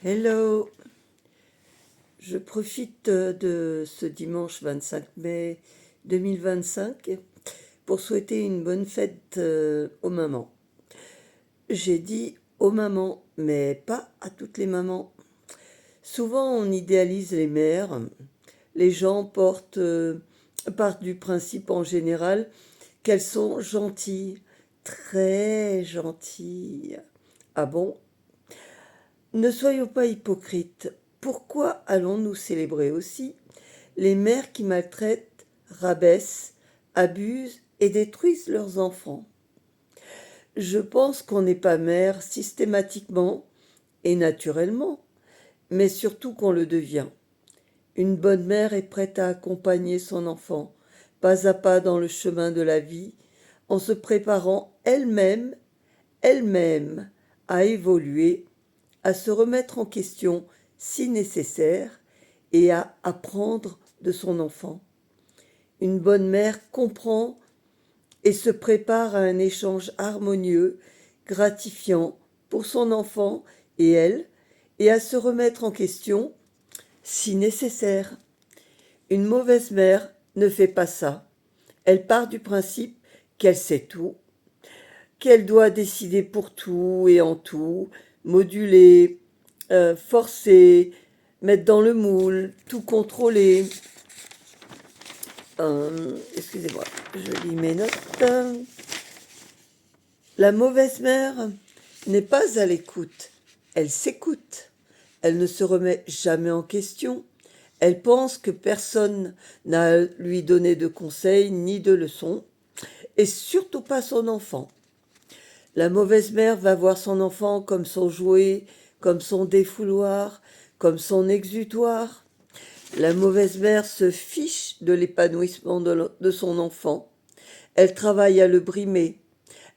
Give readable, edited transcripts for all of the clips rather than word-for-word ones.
Hello, je profite de ce dimanche 25 mai 2025 pour souhaiter une bonne fête aux mamans. J'ai dit aux mamans, mais pas à toutes les mamans. Souvent on idéalise les mères. Les gens partent du principe en général qu'elles sont gentilles, très gentilles. Ah bon? Ne soyons pas hypocrites. Pourquoi allons-nous célébrer aussi les mères qui maltraitent, rabaissent, abusent et détruisent leurs enfants? Je pense qu'on n'est pas mère systématiquement et naturellement, mais surtout qu'on le devient. Une bonne mère est prête à accompagner son enfant, pas à pas dans le chemin de la vie, en se préparant elle-même, à évoluer, à se remettre en question si nécessaire et à apprendre de son enfant. Une bonne mère comprend et se prépare à un échange harmonieux, gratifiant pour son enfant et elle, et à se remettre en question si nécessaire. Une mauvaise mère ne fait pas ça. Elle part du principe qu'elle sait tout, qu'elle doit décider pour tout et en tout, moduler, forcer, mettre dans le moule, tout contrôler. Excusez-moi, je lis mes notes. La mauvaise mère n'est pas à l'écoute. Elle s'écoute. Elle ne se remet jamais en question. Elle pense que personne n'a à lui donner de conseils ni de leçons, et surtout pas son enfant. La mauvaise mère va voir son enfant comme son jouet, comme son défouloir, comme son exutoire. La mauvaise mère se fiche de l'épanouissement de son enfant. Elle travaille à le brimer.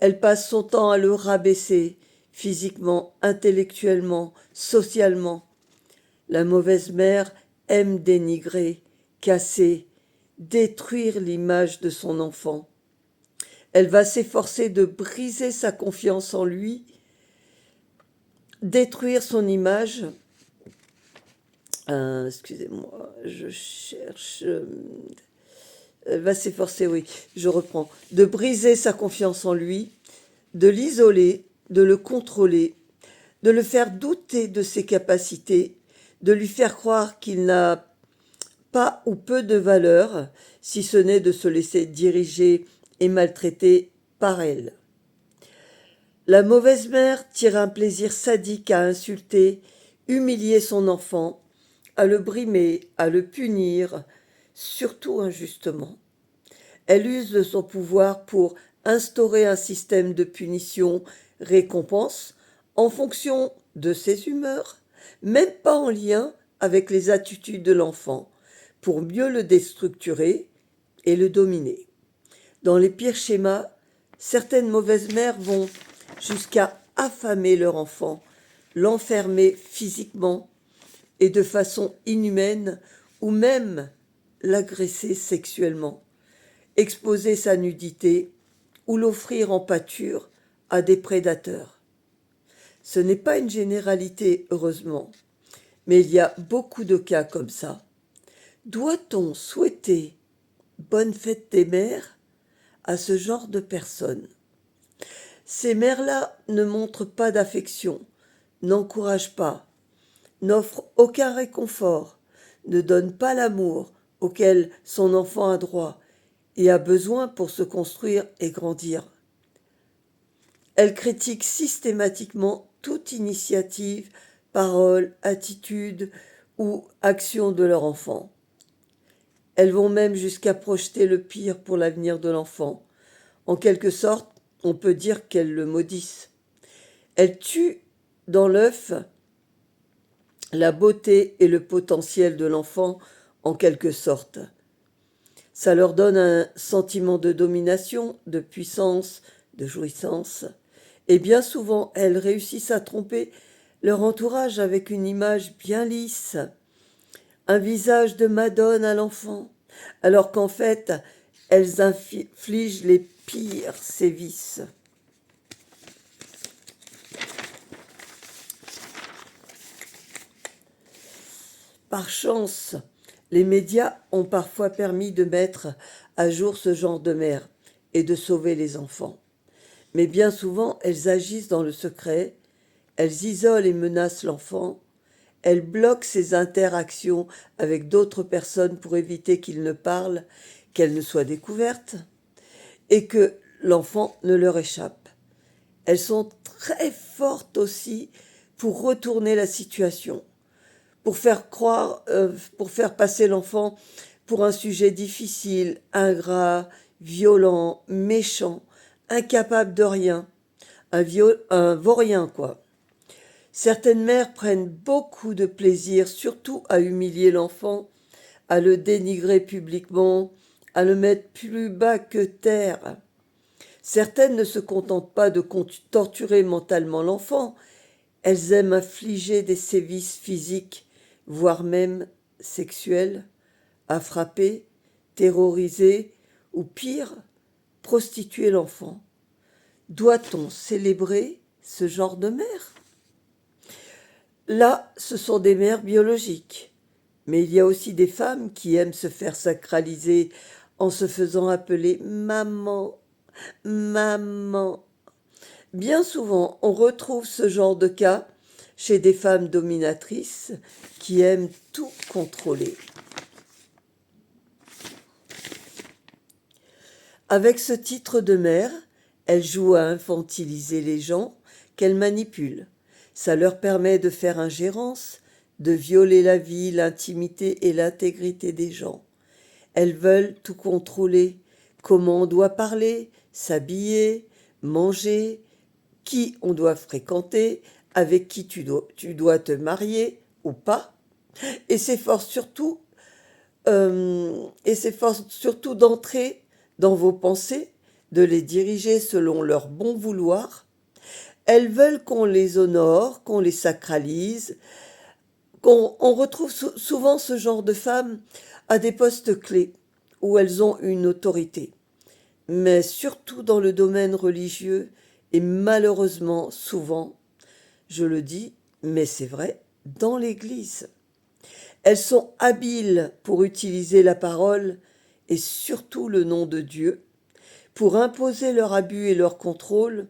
Elle passe son temps à le rabaisser, physiquement, intellectuellement, socialement. La mauvaise mère aime dénigrer, casser, détruire l'image de son enfant. Elle va s'efforcer de briser sa confiance en lui, détruire son image. Excusez-moi, je cherche. Elle va s'efforcer, oui, je reprends. De briser sa confiance en lui, de l'isoler, de le contrôler, de le faire douter de ses capacités, de lui faire croire qu'il n'a pas ou peu de valeur, si ce n'est de se laisser diriger et maltraiter par elle. La mauvaise mère tire un plaisir sadique à insulter, humilier son enfant, à le brimer, à le punir, surtout injustement. Elle use de son pouvoir pour instaurer un système de punition-récompense en fonction de ses humeurs, même pas en lien avec les attitudes de l'enfant, pour mieux le déstructurer et le dominer. Dans les pires schémas, certaines mauvaises mères vont jusqu'à affamer leur enfant, l'enfermer physiquement et de façon inhumaine ou même l'agresser sexuellement, exposer sa nudité ou l'offrir en pâture à des prédateurs. Ce n'est pas une généralité, heureusement, mais il y a beaucoup de cas comme ça. Doit-on souhaiter bonne fête des mères à ce genre de personnes? Ces mères-là ne montrent pas d'affection, n'encouragent pas, n'offrent aucun réconfort, ne donnent pas l'amour auquel son enfant a droit et a besoin pour se construire et grandir. Elles critiquent systématiquement toute initiative, parole, attitude ou action de leur enfant. Elles vont même jusqu'à projeter le pire pour l'avenir de l'enfant. En quelque sorte, on peut dire qu'elles le maudissent. Elles tuent dans l'œuf la beauté et le potentiel de l'enfant, en quelque sorte. Ça leur donne un sentiment de domination, de puissance, de jouissance. Et bien souvent, elles réussissent à tromper leur entourage avec une image bien lisse, un visage de madone à l'enfant, alors qu'en fait, elles infligent les pires sévices. Par chance, les médias ont parfois permis de mettre à jour ce genre de mères et de sauver les enfants. Mais bien souvent, elles agissent dans le secret, elles isolent et menacent l'enfant, elles bloquent ses interactions avec d'autres personnes pour éviter qu'il ne parle, qu'elle ne soit découverte et que l'enfant ne leur échappe. Elles sont très fortes aussi pour retourner la situation, pour faire croire, pour faire passer l'enfant pour un sujet difficile, ingrat, violent, méchant, incapable de rien, un vaurien, quoi. Certaines mères prennent beaucoup de plaisir, surtout à humilier l'enfant, à le dénigrer publiquement, à le mettre plus bas que terre. Certaines ne se contentent pas de torturer mentalement l'enfant, elles aiment infliger des sévices physiques, voire même sexuels, à frapper, terroriser ou pire, prostituer l'enfant. Doit-on célébrer ce genre de mère? Là, ce sont des mères biologiques, mais il y a aussi des femmes qui aiment se faire sacraliser en se faisant appeler maman, maman. Bien souvent, on retrouve ce genre de cas chez des femmes dominatrices qui aiment tout contrôler. Avec ce titre de mère, elles jouent à infantiliser les gens qu'elles manipulent. Ça leur permet de faire ingérence, de violer la vie, l'intimité et l'intégrité des gens. Elles veulent tout contrôler, comment on doit parler, s'habiller, manger, qui on doit fréquenter, avec qui tu dois te marier ou pas, et s'efforcent surtout, d'entrer dans vos pensées, de les diriger selon leur bon vouloir. Elles veulent qu'on les honore, qu'on les sacralise, on retrouve souvent ce genre de femmes à des postes clés où elles ont une autorité, mais surtout dans le domaine religieux et malheureusement souvent, je le dis, mais c'est vrai, dans l'Église. Elles sont habiles pour utiliser la parole et surtout le nom de Dieu, pour imposer leur abus et leur contrôle,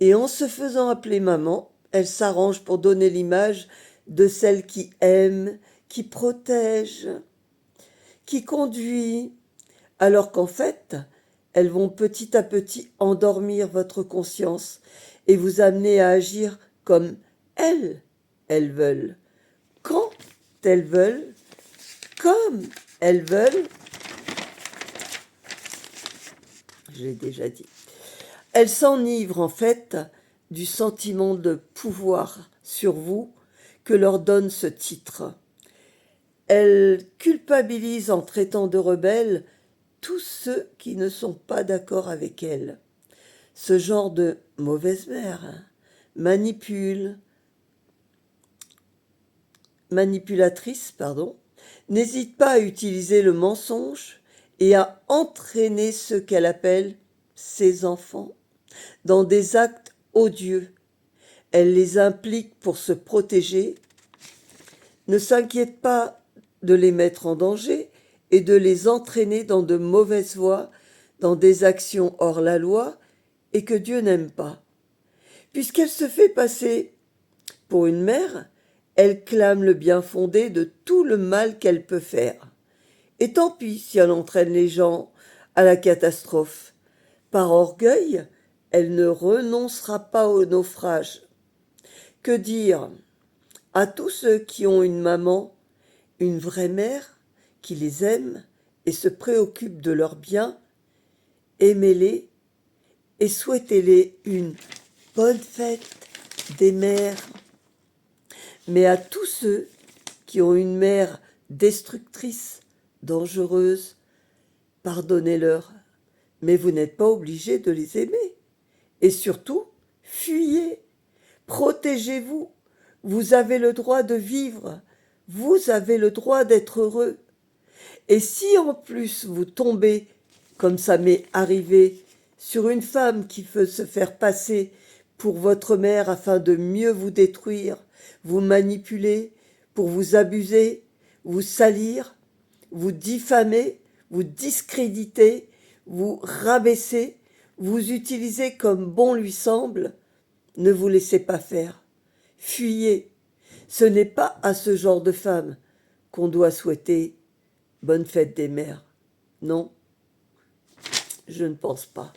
et en se faisant appeler maman, elles s'arrangent pour donner l'image de celle qui aime, qui protège, qui conduit, alors qu'en fait, elles vont petit à petit endormir votre conscience et vous amener à agir comme elles veulent, quand elles veulent, comme elles veulent. Je l'ai déjà dit. Elles s'enivrent en fait du sentiment de pouvoir sur vous que leur donne ce titre. Elles culpabilisent en traitant de rebelles tous ceux qui ne sont pas d'accord avec elles. Ce genre de mauvaise mère manipulatrice, n'hésite pas à utiliser le mensonge et à entraîner ce qu'elle appelle ses enfants dans des actes odieux. Elle les implique pour se protéger, ne s'inquiète pas de les mettre en danger et de les entraîner dans de mauvaises voies, dans des actions hors la loi et que Dieu n'aime pas. Puisqu'elle se fait passer pour une mère, elle clame le bien fondé de tout le mal qu'elle peut faire. Et tant pis si elle entraîne les gens à la catastrophe. Par orgueil, elle ne renoncera pas au naufrage. Que dire à tous ceux qui ont une maman, une vraie mère, qui les aime et se préoccupe de leur bien? Aimez-les et souhaitez-les une bonne fête des mères. Mais à tous ceux qui ont une mère destructrice, dangereuse, pardonnez-leur, mais vous n'êtes pas obligé de les aimer. Et surtout, fuyez, protégez-vous. Vous avez le droit de vivre, vous avez le droit d'être heureux. Et si en plus vous tombez, comme ça m'est arrivé, sur une femme qui veut se faire passer pour votre mère afin de mieux vous détruire, vous manipuler, pour vous abuser, vous salir, vous diffamer, vous discréditer, vous rabaisser, vous utiliser comme bon lui semble, ne vous laissez pas faire. Fuyez. Ce n'est pas à ce genre de femme qu'on doit souhaiter bonne fête des mères. Non, je ne pense pas.